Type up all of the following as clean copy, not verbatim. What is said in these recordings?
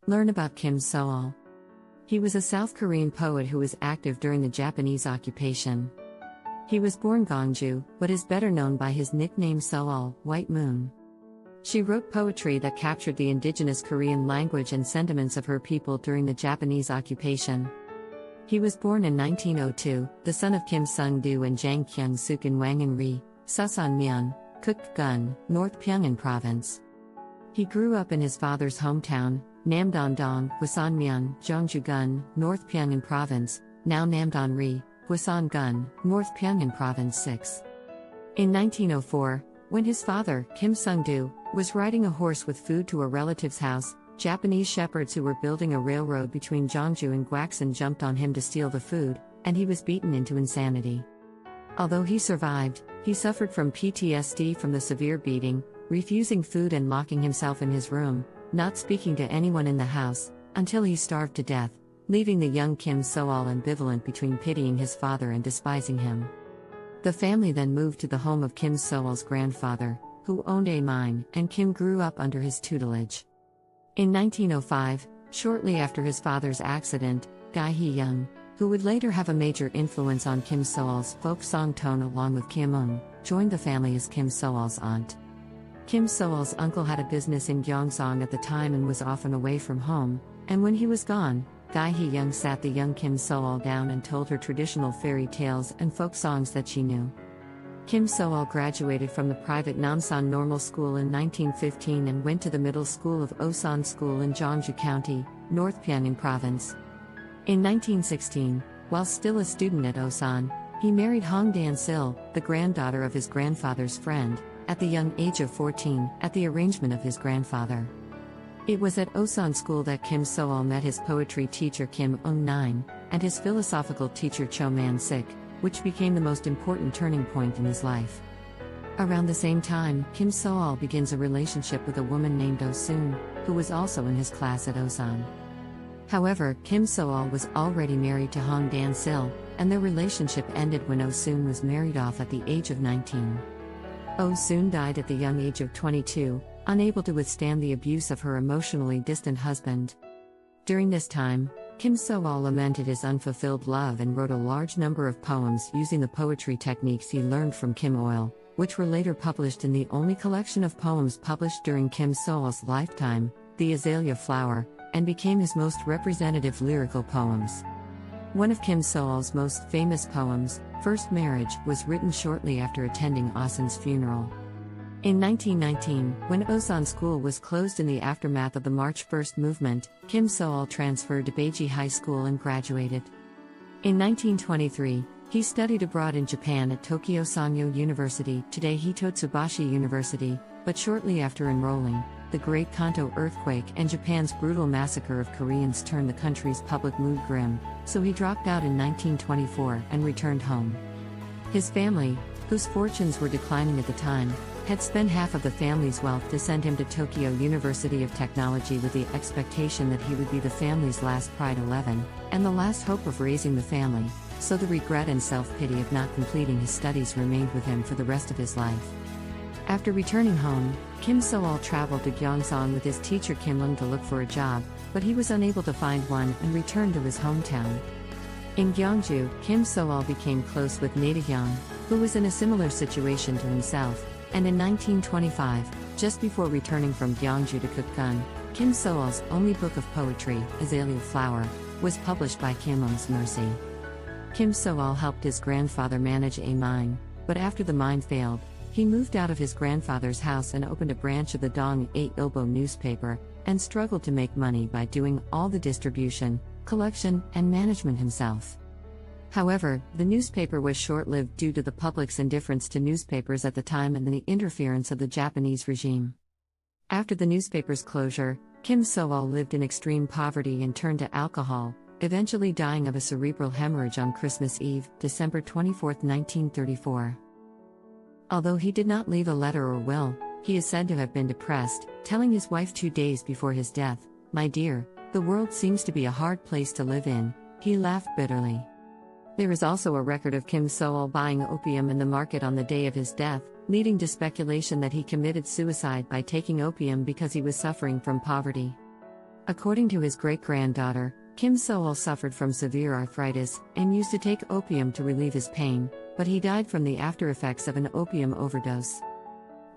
Learn about Kim Sowol. He was a South Korean poet who was active during the Japanese occupation. He was born Gongju, but is better known by his nickname Sowol, White Moon. She wrote poetry that captured the indigenous Korean language and sentiments of her people during the Japanese occupation. He was born in 1902, the son of Kim Sung-do and Jang Kyung-suk in Wangin-ri, Seosan-myeon, Kukguk-gun, North Pyongan Province. He grew up in his father's hometown, Namdan-dong, Gwasan-myeon, Jeongju-gun, North Pyongan Province, now Namdan-ri, Gwasan-gun, North Pyongan Province 6. In 1904, when his father, Kim Sung-do, was riding a horse with food to a relative's house, Japanese shepherds who were building a railroad between Jeongju and Gwaksan jumped on him to steal the food, and he was beaten into insanity. Although he survived, he suffered from PTSD from the severe beating, refusing food and locking himself in his room, not speaking to anyone in the house, until he starved to death, leaving the young Kim Sowol ambivalent between pitying his father and despising him. The family then moved to the home of Kim Sowol's grandfather, who owned a mine, and Kim grew up under his tutelage. In 1905, shortly after his father's accident, Gye Hee-young, who would later have a major influence on Kim Sowol's folk song tone along with Kim Eung, joined the family as Kim Sowol's aunt. Kim Sowol's uncle had a business in Gyeongseong at the time and was often away from home, and when he was gone, Gye Hee-young sat the young Kim Sowol down and told her traditional fairy tales and folk songs that she knew. Kim Sowol graduated from the private Namsan Normal School in 1915 and went to the middle school of Osan School in Jeongju County, North Pyongan Province. In 1916, while still a student at Osan, he married Hong Dan-sil, the granddaughter of his grandfather's friend, at the young age of 14, at the arrangement of his grandfather. It was at Osan School that Kim Sowol met his poetry teacher Kim Eung and his philosophical teacher Cho Man-sik, which became the most important turning point in his life. Around the same time, Kim Sowol begins a relationship with a woman named Oh-soon, who was also in his class at Osan. However, Kim Sowol was already married to Hong Dan-sil, and their relationship ended when Oh-soon was married off at the age of 19. Oh-soon died at the young age of 22, unable to withstand the abuse of her emotionally distant husband. During this time, Kim Sowol lamented his unfulfilled love and wrote a large number of poems using the poetry techniques he learned from Kim Eung, which were later published in the only collection of poems published during Kim Sowol's lifetime, The Azalea Flower, and became his most representative lyrical poems. One of Kim Sowol's most famous poems, First Marriage, was written shortly after attending Oh-soon's funeral. In 1919, when Osan School was closed in the aftermath of the March 1st movement, Kim Sowol transferred to Beiji High School and graduated. In 1923, he studied abroad in Japan at Tokyo Sangyo University, today Hitotsubashi University, but shortly after enrolling, the Great Kanto earthquake and Japan's brutal massacre of Koreans turned the country's public mood grim, so he dropped out in 1924 and returned home. His family, whose fortunes were declining at the time, had spent half of the family's wealth to send him to Tokyo University of Technology with the expectation that he would be the family's last Pride 11, and the last hope of raising the family, so the regret and self-pity of not completing his studies remained with him for the rest of his life. After returning home, Kim Sowol traveled to Gyeongseong with his teacher Kim Eung to look for a job, but he was unable to find one and returned to his hometown. In Gyeongju, Kim Sowol became close with Gye Hee-young, who was in a similar situation to himself, and in 1925, just before returning from Gyeongju to Kukguk-gun, Kim Sowol's only book of poetry, Azalea Flower, was published by Kim Eung's mercy. Kim Sowol helped his grandfather manage a mine, but after the mine failed, he moved out of his grandfather's house and opened a branch of the Dong Ilbo newspaper, and struggled to make money by doing all the distribution, collection, and management himself. However, the newspaper was short-lived due to the public's indifference to newspapers at the time and the interference of the Japanese regime. After the newspaper's closure, Kim Sowol lived in extreme poverty and turned to alcohol, eventually dying of a cerebral hemorrhage on Christmas Eve, December 24, 1934. Although he did not leave a letter or will, he is said to have been depressed, telling his wife 2 days before his death, "My dear, the world seems to be a hard place to live in." He laughed bitterly. There is also a record of Kim Sowol buying opium in the market on the day of his death, leading to speculation that he committed suicide by taking opium because he was suffering from poverty. According to his great-granddaughter, Kim Sowol suffered from severe arthritis and used to take opium to relieve his pain, but he died from the after-effects of an opium overdose.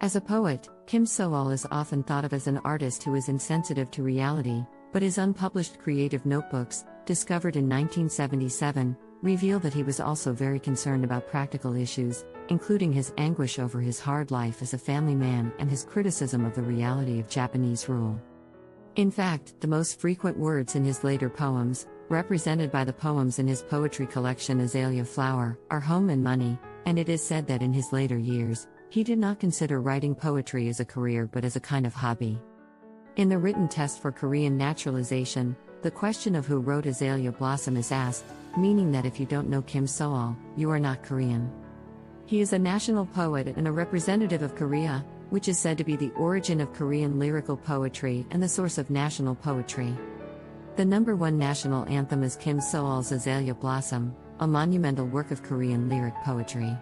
As a poet, Kim Sowol is often thought of as an artist who is insensitive to reality, but his unpublished creative notebooks, discovered in 1977, reveal that he was also very concerned about practical issues, including his anguish over his hard life as a family man and his criticism of the reality of Japanese rule. In fact, the most frequent words in his later poems, represented by the poems in his poetry collection Azalea Flower, are home and money, and it is said that in his later years, he did not consider writing poetry as a career but as a kind of hobby. In the written test for Korean naturalization, the question of who wrote Azalea Blossom is asked, meaning that if you don't know Kim Sowol, you are not Korean. He is a national poet and a representative of Korea, which is said to be the origin of Korean lyrical poetry and the source of national poetry. The #1 national anthem is Kim Sowol's Azalea Blossom, a monumental work of Korean lyric poetry.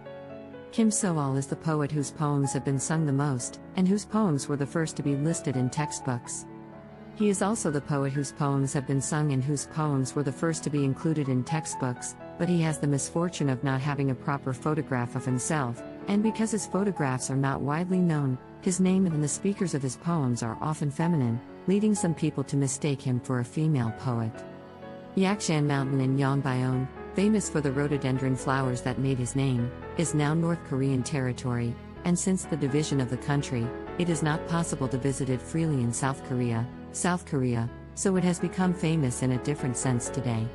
Kim Sowol is the poet whose poems have been sung the most, and whose poems were the first to be listed in textbooks. He is also the poet whose poems have been sung and whose poems were the first to be included in textbooks, but he has the misfortune of not having a proper photograph of himself, and because his photographs are not widely known, his name and the speakers of his poems are often feminine, leading some people to mistake him for a female poet. Yakshan Mountain in Yongbyon, famous for the rhododendron flowers that made his name, is now North Korean territory, and since the division of the country, it is not possible to visit it freely in South Korea, so it has become famous in a different sense today.